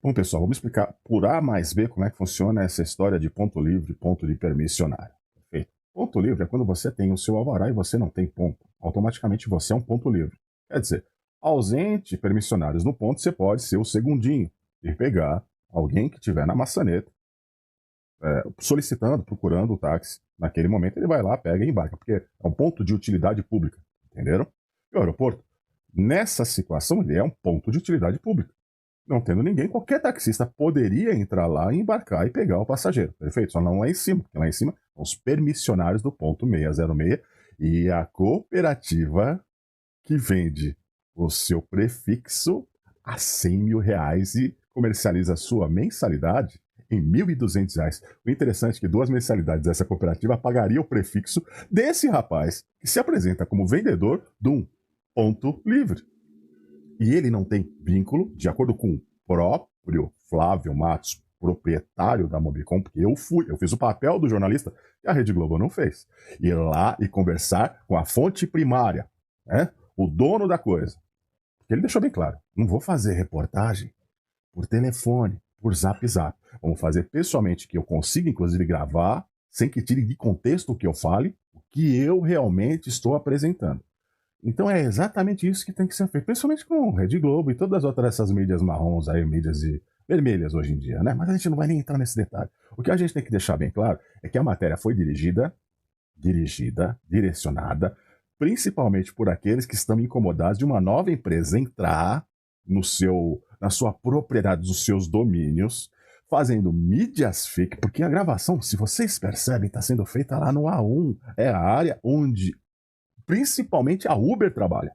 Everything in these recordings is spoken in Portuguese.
Bom, pessoal, vamos explicar por A mais B como é que funciona essa história de ponto livre, ponto de permissionário. Perfeito? Ponto livre é quando você tem o seu alvará e você não tem ponto. Automaticamente você é um ponto livre. Quer dizer, ausente permissionários no ponto, você pode ser o segundinho e pegar alguém que estiver na maçaneta solicitando, procurando o táxi. Naquele momento ele vai lá, pega e embarca, porque é um ponto de utilidade pública. Entenderam? E o aeroporto, nessa situação, ele é um ponto de utilidade pública. Não tendo ninguém, qualquer taxista poderia entrar lá, embarcar e pegar o passageiro. Perfeito? Só não lá em cima, porque lá em cima são os permissionários do ponto 606 e a cooperativa que vende o seu prefixo a R$ 100.000 e comercializa a sua mensalidade em R$ 1.200. O interessante é que 2 mensalidades dessa cooperativa pagaria o prefixo desse rapaz que se apresenta como vendedor de um ponto livre. E ele não tem vínculo, de acordo com o próprio Flávio Matos, proprietário da Mobicom, porque eu fiz o papel do jornalista e a Rede Globo não fez. Ir lá e conversar com a fonte primária, né? O dono da coisa. Porque ele deixou bem claro, não vou fazer reportagem por telefone, por zap. Vamos fazer pessoalmente, que eu consiga inclusive gravar, sem que tire de contexto o que eu fale, o que eu realmente estou apresentando. Então é exatamente isso que tem que ser feito, principalmente com Rede Globo e todas as outras essas mídias marrons aí, mídias vermelhas hoje em dia, né? Mas a gente não vai nem entrar nesse detalhe. O que a gente tem que deixar bem claro é que a matéria foi direcionada, principalmente por aqueles que estão incomodados de uma nova empresa entrar na sua propriedade, dos seus domínios, fazendo mídias fake, porque a gravação, se vocês percebem, está sendo feita lá no A1, é a área onde principalmente a Uber trabalha.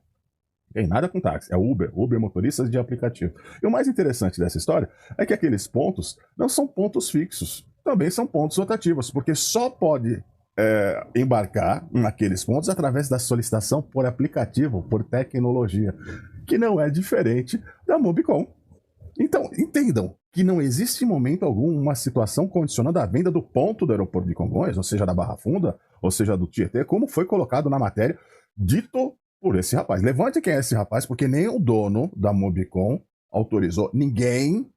Tem nada com táxi, é Uber motoristas de aplicativo. E o mais interessante dessa história é que aqueles pontos não são pontos fixos, também são pontos rotativos, porque só pode embarcar naqueles pontos através da solicitação por aplicativo, por tecnologia, que não é diferente da Mobicom. Então, entendam que não existe em momento algum uma situação condicionando a venda do ponto do aeroporto de Congonhas, ou seja, da Barra Funda, ou seja, do Tietê, como foi colocado na matéria, dito por esse rapaz. Levante quem é esse rapaz, porque nem o dono da Mobicom autorizou ninguém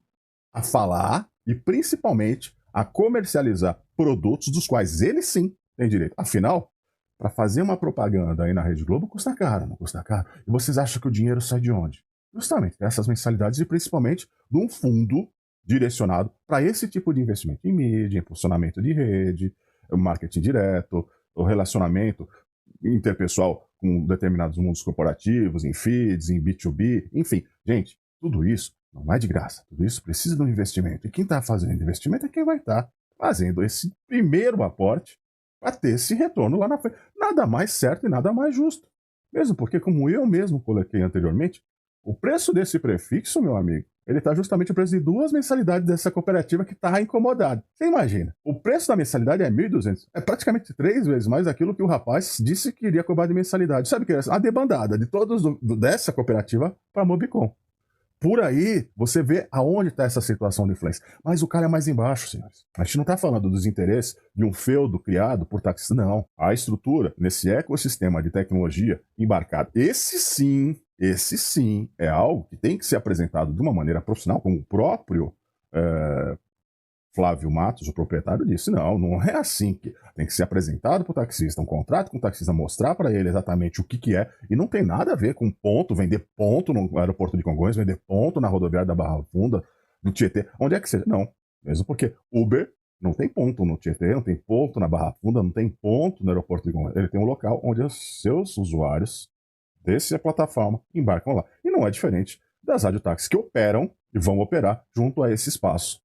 a falar e, principalmente, a comercializar produtos dos quais ele sim tem direito. Afinal, para fazer uma propaganda aí na Rede Globo custa caro, não custa caro? E vocês acham que o dinheiro sai de onde? Justamente dessas mensalidades e principalmente de um fundo direcionado para esse tipo de investimento em mídia, impulsionamento de rede, marketing direto, o relacionamento interpessoal com determinados mundos corporativos, em feeds, em B2B, enfim. Gente, tudo isso não é de graça. Tudo isso precisa de um investimento. E quem está fazendo investimento é quem vai estar fazendo esse primeiro aporte para ter esse retorno lá na frente. Nada mais certo e nada mais justo. Mesmo porque, como eu mesmo coloquei anteriormente, o preço desse prefixo, meu amigo, ele está justamente o preço de 2 mensalidades dessa cooperativa que está incomodada. Você imagina, o preço da mensalidade é 1.200. É praticamente 3 vezes mais aquilo que o rapaz disse que iria cobrar de mensalidade. Sabe o que é? A debandada de todos dessa cooperativa para a Mobicom. Por aí, você vê aonde está essa situação de influência. Mas o cara é mais embaixo, senhores. A gente não está falando dos interesses de um feudo criado por taxistas, não. A estrutura, nesse ecossistema de tecnologia embarcado, esse sim é algo que tem que ser apresentado de uma maneira profissional, como o próprio Flávio Matos, o proprietário, disse. Não é assim que tem que ser apresentado para o taxista, um contrato com o taxista, mostrar para ele exatamente o que é, e não tem nada a ver com ponto, vender ponto no aeroporto de Congonhas, vender ponto na rodoviária da Barra Funda, do Tietê, onde é que seja. Não, mesmo porque Uber não tem ponto no Tietê, não tem ponto na Barra Funda, não tem ponto no aeroporto de Congonhas. Ele tem um local onde os seus usuários dessa plataforma embarcam lá. E não é diferente das radiotáxis que operam e vão operar junto a esse espaço.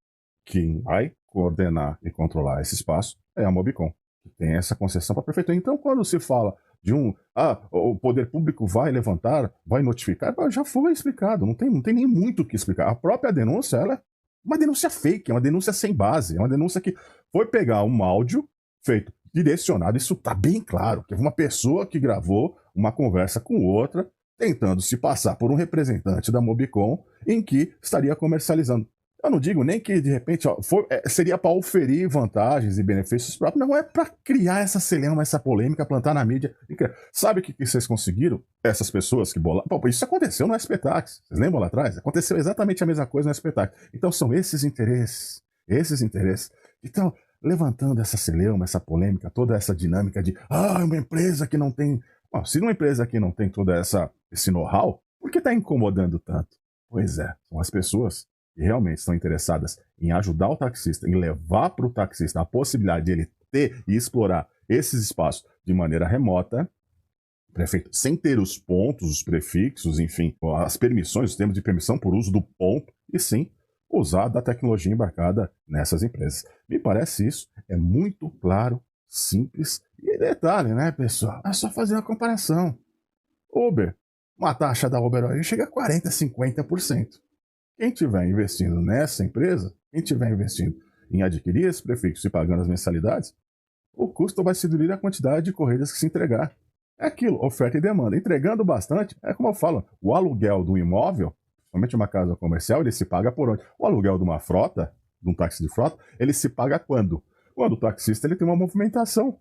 Quem vai coordenar e controlar esse espaço é a Mobicom, que tem essa concessão para a prefeitura. Então, quando se fala de o poder público vai levantar, vai notificar, já foi explicado, não tem nem muito o que explicar. A própria denúncia, ela é uma denúncia fake, é uma denúncia sem base, é uma denúncia que foi pegar um áudio feito direcionado, isso está bem claro, que é uma pessoa que gravou uma conversa com outra, tentando se passar por um representante da Mobicom, em que estaria comercializando. Eu não digo nem que, de repente, ó, seria para oferir vantagens e benefícios próprios, não é para criar essa celeuma, essa polêmica, plantar na mídia. Sabe o que vocês conseguiram? Essas pessoas que bolaram. Pô, isso aconteceu no SPTax. Vocês lembram lá atrás? Aconteceu exatamente a mesma coisa no SPTax. Então são esses interesses que estão levantando essa celeuma, essa polêmica, toda essa dinâmica de uma empresa que não tem. Bom, se uma empresa que não tem toda esse know-how, por que está incomodando tanto? Pois é, são as pessoas que realmente estão interessadas em ajudar o taxista, em levar para o taxista a possibilidade de ele ter e explorar esses espaços de maneira remota, prefeito, sem ter os pontos, os prefixos, enfim, as permissões, os termos de permissão por uso do ponto, e sim usar da tecnologia embarcada nessas empresas. Me parece isso, é muito claro, simples, e detalhe, né, pessoal? É só fazer uma comparação. Uber, uma taxa da Uber hoje chega a 40%, 50%. Quem estiver investindo nessa empresa, quem estiver investindo em adquirir esse prefixo e pagando as mensalidades, o custo vai se diluir a quantidade de corridas que se entregar. É aquilo, oferta e demanda. Entregando bastante, é como eu falo, o aluguel do imóvel, somente uma casa comercial, ele se paga por onde? O aluguel de uma frota, de um táxi de frota, ele se paga quando? Quando o taxista ele tem uma movimentação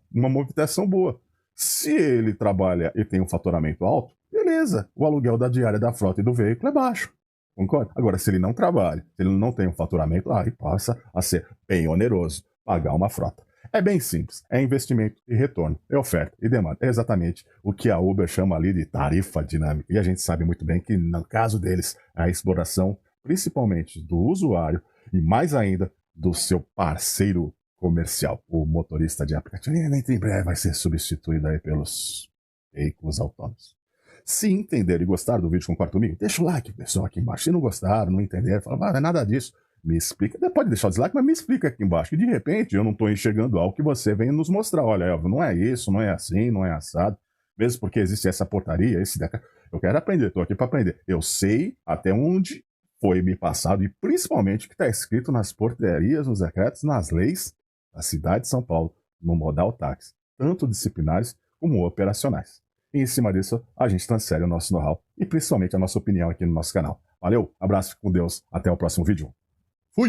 boa. Se ele trabalha e tem um faturamento alto, beleza, o aluguel da diária da frota e do veículo é baixo. Concorda? Agora, se ele não trabalha, se ele não tem um faturamento, aí passa a ser bem oneroso pagar uma frota. É bem simples, é investimento e retorno, é oferta e demanda. É exatamente o que a Uber chama ali de tarifa dinâmica. E a gente sabe muito bem que, no caso deles, a exploração, principalmente do usuário e mais ainda do seu parceiro comercial, o motorista de aplicativo. E em breve vai ser substituído aí pelos veículos autônomos. Se entenderam e gostaram do vídeo, concorda comigo? Deixa o like, pessoal, aqui embaixo. Se não gostaram, não entenderam, fala, não é nada disso. Me explica. Pode deixar o dislike, mas me explica aqui embaixo. Que de repente eu não estou enxergando algo que você vem nos mostrar. Olha, Elvio, não é isso, não é assim, não é assado. Mesmo porque existe essa portaria, eu quero aprender, estou aqui para aprender. Eu sei até onde foi me passado e principalmente o que está escrito nas portarias, nos decretos, nas leis da cidade de São Paulo, no modal táxi, tanto disciplinares como operacionais. E em cima disso, a gente transfere o nosso know-how e principalmente a nossa opinião aqui no nosso canal. Valeu, abraço, fique com Deus, até o próximo vídeo.